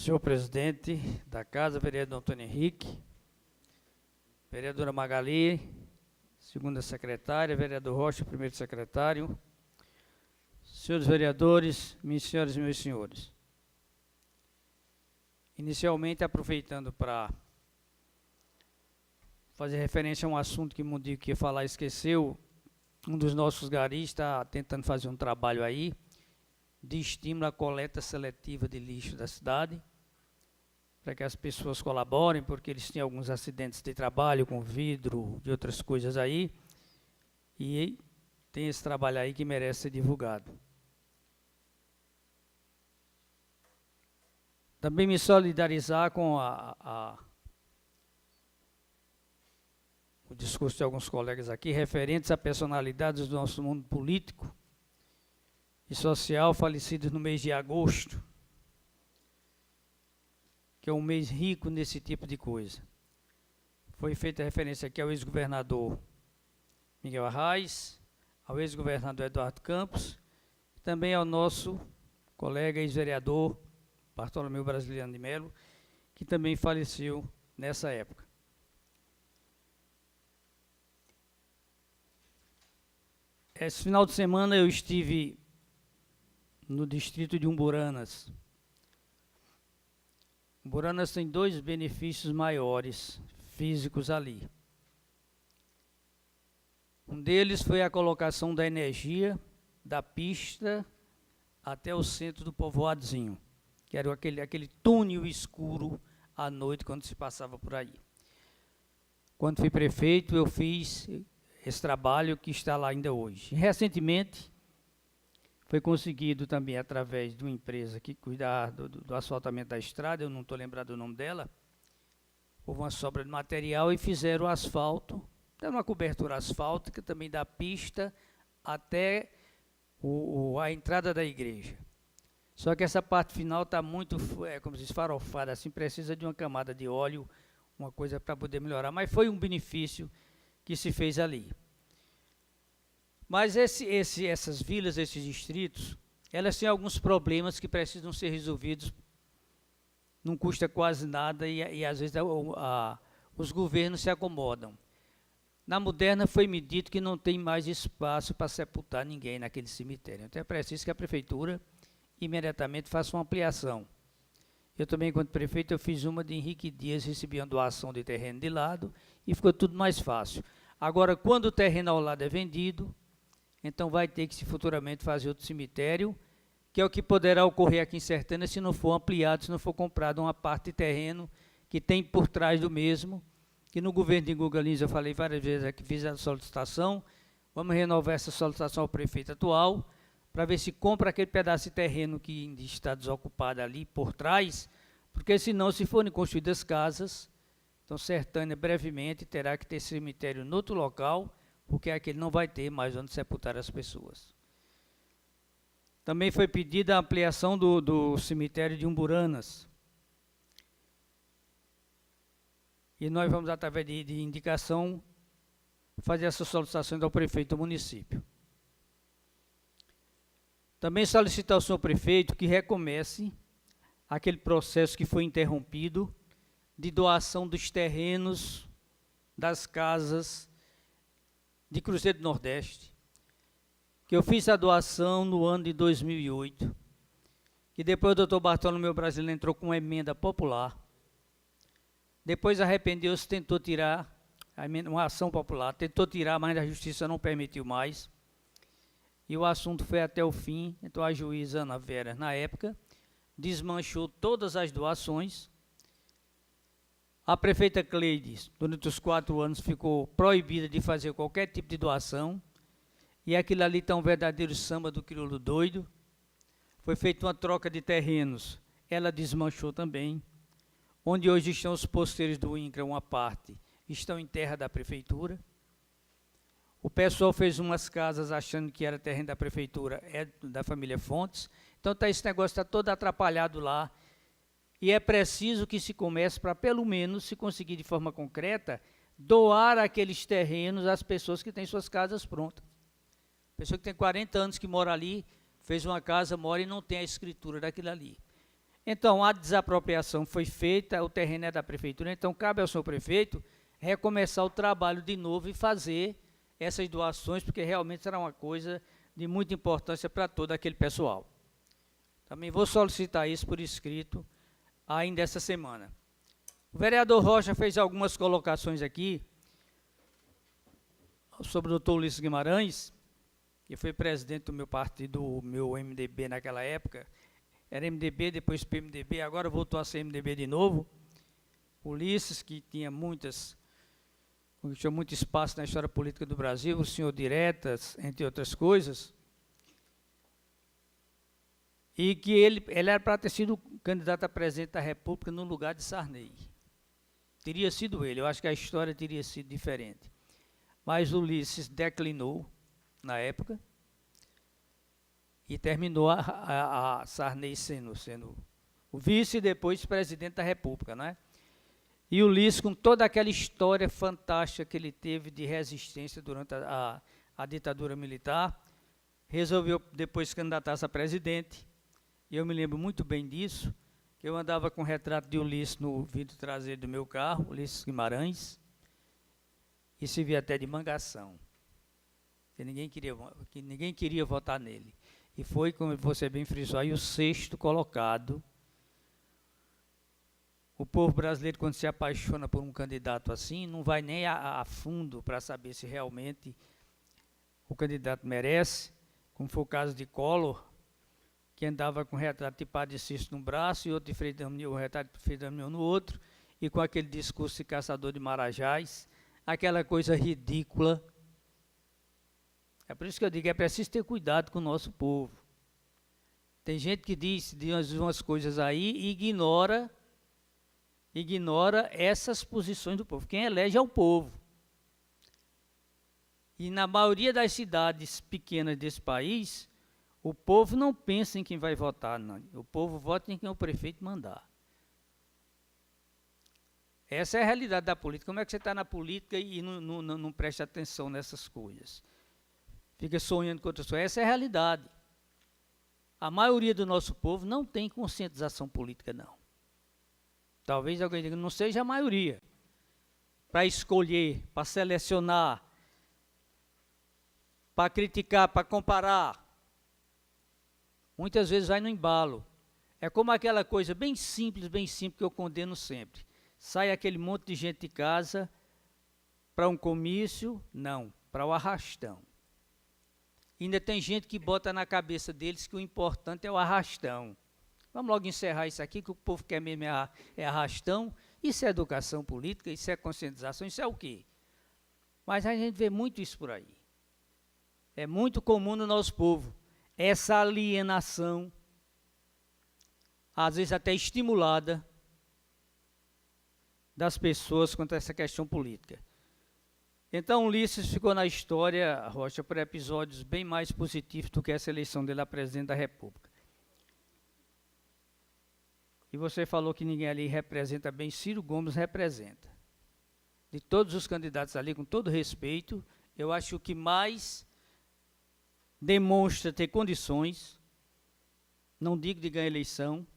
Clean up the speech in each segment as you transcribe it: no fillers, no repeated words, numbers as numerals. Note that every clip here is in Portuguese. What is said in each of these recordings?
Senhor presidente da Casa, vereador Antônio Henrique, vereadora Magali, segunda secretária, vereador Rocha, primeiro secretário, senhores vereadores, minhas senhoras e meus senhores. Inicialmente, aproveitando para fazer referência a um assunto que o Mundico ia falar, esqueceu, um dos nossos garis está tentando fazer um trabalho aí de estímulo à coleta seletiva de lixo da cidade, para que as pessoas colaborem, porque eles têm alguns acidentes de trabalho com vidro, de outras coisas aí, e tem esse trabalho aí que merece ser divulgado. Também me solidarizar com o discurso de alguns colegas aqui, referentes a personalidades do nosso mundo político e social falecidos no mês de agosto, que é um mês rico nesse tipo de coisa. Foi feita referência aqui ao ex-governador Miguel Arraes, ao ex-governador Eduardo Campos, e também ao nosso colega ex-vereador Bartolomeu Brasiliano de Melo, que também faleceu nessa época. Esse final de semana eu estive no distrito de Umburanas. Umburanas tem dois benefícios maiores físicos ali. Um deles foi a colocação da energia da pista até o centro do povoadozinho, que era aquele túnel escuro à noite quando se passava por aí. Quando fui prefeito, eu fiz esse trabalho que está lá ainda hoje. Recentemente, foi conseguido também, através de uma empresa que cuida do asfaltamento da estrada, eu não estou lembrado o nome dela, houve uma sobra de material e fizeram o asfalto, deram uma cobertura asfáltica também da pista até a entrada da igreja. Só que essa parte final está muito, como se diz, farofada, assim, precisa de uma camada de óleo, uma coisa para poder melhorar, mas foi um benefício que se fez ali. Mas essas vilas, esses distritos, elas têm alguns problemas que precisam ser resolvidos, não custa quase nada e às vezes os governos se acomodam. Na Moderna foi me dito que não tem mais espaço para sepultar ninguém naquele cemitério, então é preciso que a prefeitura imediatamente faça uma ampliação. Eu também, enquanto prefeito, eu fiz uma de Henrique Dias, recebi uma doação de terreno de lado e ficou tudo mais fácil. Agora, quando o terreno ao lado é vendido, então vai ter que se futuramente fazer outro cemitério, que é o que poderá ocorrer aqui em Sertânia se não for ampliado, se não for comprado uma parte de terreno que tem por trás do mesmo, que no governo de Guga Lins eu falei várias vezes aqui, fiz a solicitação, vamos renovar essa solicitação ao prefeito atual, para ver se compra aquele pedaço de terreno que ainda está desocupado ali por trás, porque senão, se forem construídas casas, então Sertânia brevemente terá que ter cemitério em outro local, porque aquele não vai ter mais onde sepultar as pessoas. Também foi pedida a ampliação do cemitério de Umburanas. E nós vamos, através de indicação, fazer essas solicitações ao prefeito do município. Também solicitar ao senhor prefeito que recomece aquele processo que foi interrompido de doação dos terrenos das casas de Cruzeiro do Nordeste, que eu fiz a doação no ano de 2008, que depois o doutor Bartolomeu Brasiliano entrou com uma emenda popular, depois arrependeu-se, tentou tirar, uma ação popular, tentou tirar, mas a justiça não permitiu mais, e o assunto foi até o fim. Então a juíza Ana Vera, na época, desmanchou todas as doações. A prefeita Cleides, durante os 4 anos, ficou proibida de fazer qualquer tipo de doação, e aquilo ali está um verdadeiro samba do crioulo doido. Foi feita uma troca de terrenos, ela desmanchou também, onde hoje estão os posteiros do INCRA, uma parte, estão em terra da prefeitura. O pessoal fez umas casas achando que era terreno da prefeitura, é da família Fontes. Então esse negócio está todo atrapalhado lá. E é preciso que se comece para, pelo menos, se conseguir de forma concreta, doar aqueles terrenos às pessoas que têm suas casas prontas. Pessoa que tem 40 anos que mora ali, fez uma casa, mora e não tem a escritura daquilo ali. Então, a desapropriação foi feita, o terreno é da prefeitura, então cabe ao senhor prefeito recomeçar o trabalho de novo e fazer essas doações, porque realmente será uma coisa de muita importância para todo aquele pessoal. Também vou solicitar isso por escrito ainda essa semana. O vereador Rocha fez algumas colocações aqui sobre o doutor Ulisses Guimarães, que foi presidente do meu partido, o meu MDB naquela época. Era MDB, depois PMDB, agora voltou a ser MDB de novo. Ulisses, que tinha muito espaço na história política do Brasil, o senhor Diretas, entre outras coisas, e que ele era para ter sido candidato a presidente da República no lugar de Sarney. Teria sido ele, eu acho que a história teria sido diferente. Mas Ulisses declinou na época e terminou a Sarney sendo o vice e depois presidente da República, né? E Ulisses, com toda aquela história fantástica que ele teve de resistência durante a ditadura militar, resolveu depois candidatar-se a presidente. E eu me lembro muito bem disso, que eu andava com o retrato de Ulisses no vidro traseiro do meu carro, Ulisses Guimarães, e se via até de mangação, que ninguém queria votar nele. E foi, como você bem frisou, aí o 6º colocado. O povo brasileiro, quando se apaixona por um candidato assim, não vai nem a fundo para saber se realmente o candidato merece, como foi o caso de Collor, que andava com o retrato de Padre Cícero no braço e outro de Frei Damião, o retrato de Frei Damião no outro, e com aquele discurso de caçador de marajás, aquela coisa ridícula. É por isso que eu digo, é preciso ter cuidado com o nosso povo. Tem gente que diz umas coisas aí e ignora essas posições do povo. Quem elege é o povo. E na maioria das cidades pequenas desse país, o povo não pensa em quem vai votar, não. O povo vota em quem o prefeito mandar. Essa é a realidade da política. Como é que você está na política e não presta atenção nessas coisas? Fica sonhando com outras coisas. Essa é a realidade. A maioria do nosso povo não tem conscientização política, não. Talvez alguém diga, não seja a maioria. Para escolher, para selecionar, para criticar, para comparar. Muitas vezes vai no embalo. É como aquela coisa bem simples que eu condeno sempre. Sai aquele monte de gente de casa para um comício, não, para o arrastão. Ainda tem gente que bota na cabeça deles que o importante é o arrastão. Vamos logo encerrar isso aqui, que o povo quer mesmo é arrastão. Isso é educação política, isso é conscientização, isso é o quê? Mas a gente vê muito isso por aí. É muito comum no nosso povo, essa alienação, às vezes até estimulada, das pessoas quanto a essa questão política. Então, Ulisses ficou na história, Rocha, por episódios bem mais positivos do que essa eleição dele a presidente da República. E você falou que ninguém ali representa bem, Ciro Gomes representa. De todos os candidatos ali, com todo respeito, eu acho que o que mais demonstra ter condições, não digo de ganhar eleição,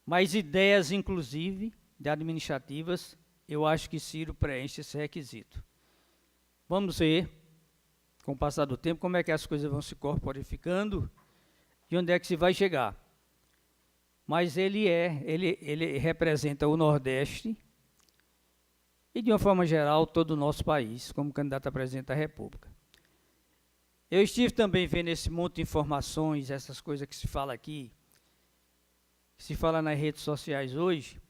mas ideias, inclusive, de administrativas, eu acho que Ciro preenche esse requisito. Vamos ver, com o passar do tempo, como é que as coisas vão se corporificando e onde é que se vai chegar. Mas ele representa o Nordeste e, de uma forma geral, todo o nosso país, como candidato a presidente da República. Eu estive também vendo esse monte de informações, essas coisas que se fala aqui, que se fala nas redes sociais hoje,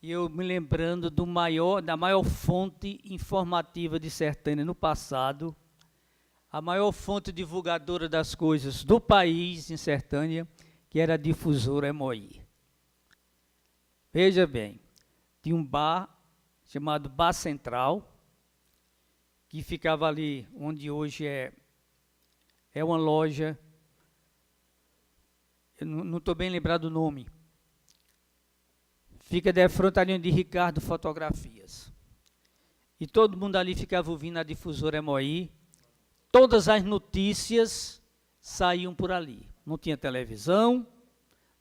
e eu me lembrando da maior fonte informativa de Sertânia no passado, a maior fonte divulgadora das coisas do país em Sertânia, que era a difusora Emoí. Veja bem, tinha um bar chamado Bar Central, que ficava ali onde hoje é uma loja, eu não estou bem lembrado do nome, fica de frente à linha de Ricardo Fotografias. E todo mundo ali ficava ouvindo a difusora Emoí, todas as notícias saíam por ali. Não tinha televisão,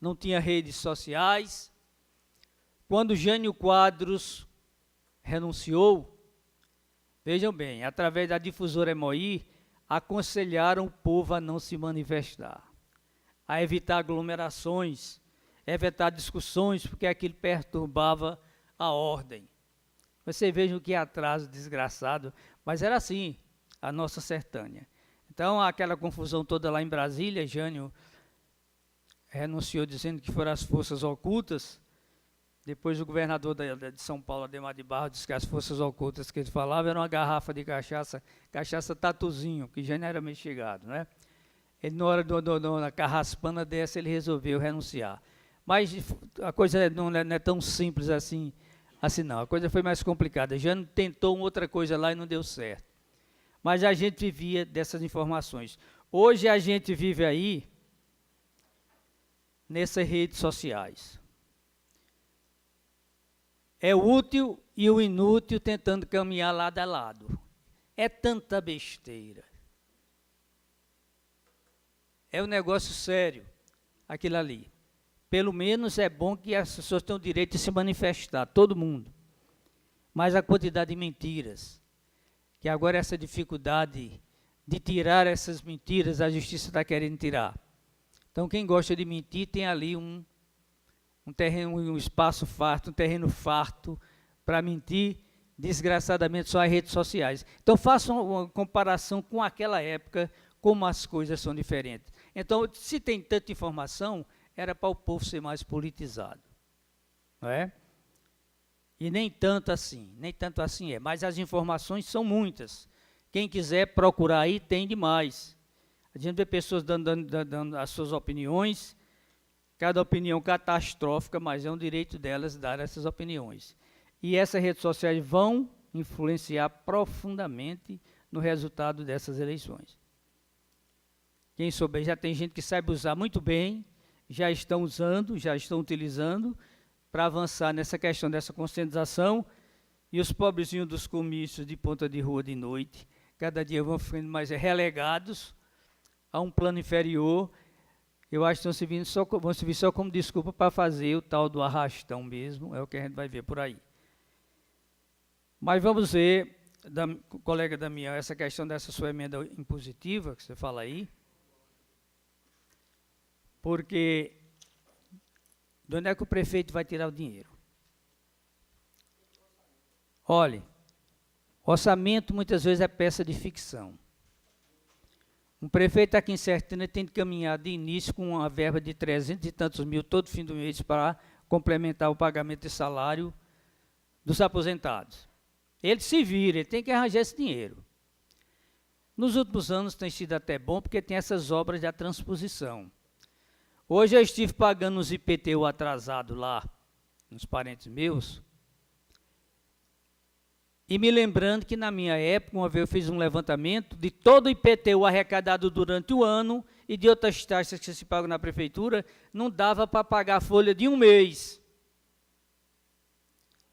não tinha redes sociais. Quando Jânio Quadros renunciou, vejam bem, através da difusora Emoí, aconselharam o povo a não se manifestar, a evitar aglomerações, evitar discussões, porque aquilo perturbava a ordem. Você veja o que atraso desgraçado, mas era assim, a nossa sertânia. Então, aquela confusão toda lá em Brasília, Jânio renunciou dizendo que foram as forças ocultas. Depois o governador de São Paulo, Adhemar de Barros, disse que as forças ocultas que ele falava eram uma garrafa de cachaça Tatuzinho, que já não era meio chegado, né? Ele, na hora da carraspana dessa, ele resolveu renunciar. Mas a coisa não é tão simples assim não. A coisa foi mais complicada. Já tentou outra coisa lá e não deu certo. Mas a gente vivia dessas informações. Hoje a gente vive aí nessas redes sociais. É o útil e o inútil tentando caminhar lado a lado. É tanta besteira. É um negócio sério, aquilo ali. Pelo menos é bom que as pessoas tenham o direito de se manifestar, todo mundo. Mas a quantidade de mentiras, que agora essa dificuldade de tirar essas mentiras, a justiça está querendo tirar. Então, quem gosta de mentir tem ali um terreno, um espaço farto, um terreno farto para mentir, desgraçadamente, só as redes sociais. Então, façam uma comparação com aquela época, como as coisas são diferentes. Então, se tem tanta informação, era para o povo ser mais politizado, não é? E nem tanto assim é. Mas as informações são muitas. Quem quiser procurar aí, tem demais. A gente vê pessoas dando as suas opiniões, cada opinião catastrófica, mas é um direito delas dar essas opiniões. E essas redes sociais vão influenciar profundamente no resultado dessas eleições. Quem souber, já tem gente que sabe usar muito bem, já estão usando, já estão utilizando para avançar nessa questão dessa conscientização, e os pobrezinhos dos comícios de ponta de rua de noite, cada dia vão ficando mais relegados a um plano inferior. Eu acho que vão servir só como desculpa para fazer o tal do arrastão mesmo, é o que a gente vai ver por aí. Mas vamos ver, colega Damião, essa questão dessa sua emenda impositiva, que você fala aí, porque de onde é que o prefeito vai tirar o dinheiro? Olhe, orçamento muitas vezes é peça de ficção. Um prefeito aqui em Sertânia tem que caminhar de início com uma verba de 300 e tantos mil todo fim do mês para complementar o pagamento de salário dos aposentados. Ele se vira, ele tem que arranjar esse dinheiro. Nos últimos anos tem sido até bom, porque tem essas obras da transposição. Hoje eu estive pagando os IPTU atrasados lá, nos parentes meus, e me lembrando que na minha época, uma vez eu fiz um levantamento de todo o IPTU arrecadado durante o ano e de outras taxas que se pagam na prefeitura, não dava para pagar a folha de um mês.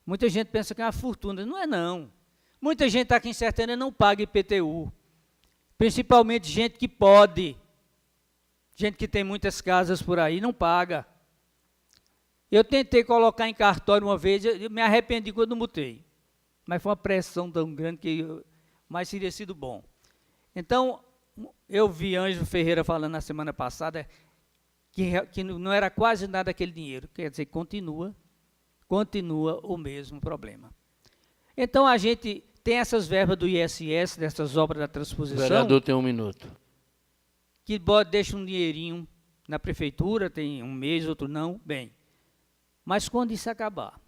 Muita gente pensa que é uma fortuna. Não é, não. Muita gente aqui em Sertânia não paga IPTU. Principalmente gente que pode. Gente que tem muitas casas por aí, não paga. Eu tentei colocar em cartório uma vez, eu me arrependi quando mutei. Mas foi uma pressão tão grande que mais teria sido bom. Então, eu vi Ângelo Ferreira falando na semana passada que não era quase nada aquele dinheiro. Quer dizer, continua o mesmo problema. Então, a gente tem essas verbas do ISS, dessas obras da transposição. O vereador tem 1 minuto. Que deixa um dinheirinho na prefeitura, tem um mês, outro não, bem. Mas quando isso acabar,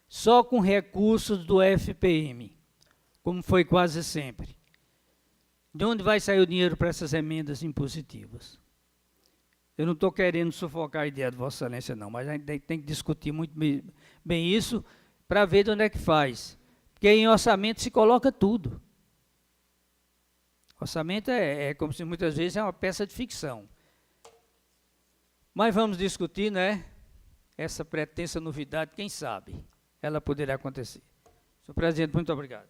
só com recursos do FPM, como foi quase sempre, de onde vai sair o dinheiro para essas emendas impositivas? Eu não estou querendo sufocar a ideia de Vossa Excelência, não, mas a gente tem que discutir muito bem isso para ver de onde é que faz. Porque em orçamento se coloca tudo. Orçamento é como se muitas vezes é uma peça de ficção. Mas vamos discutir, né? Essa pretensa novidade, quem sabe ela poderá acontecer. Senhor presidente, muito obrigado.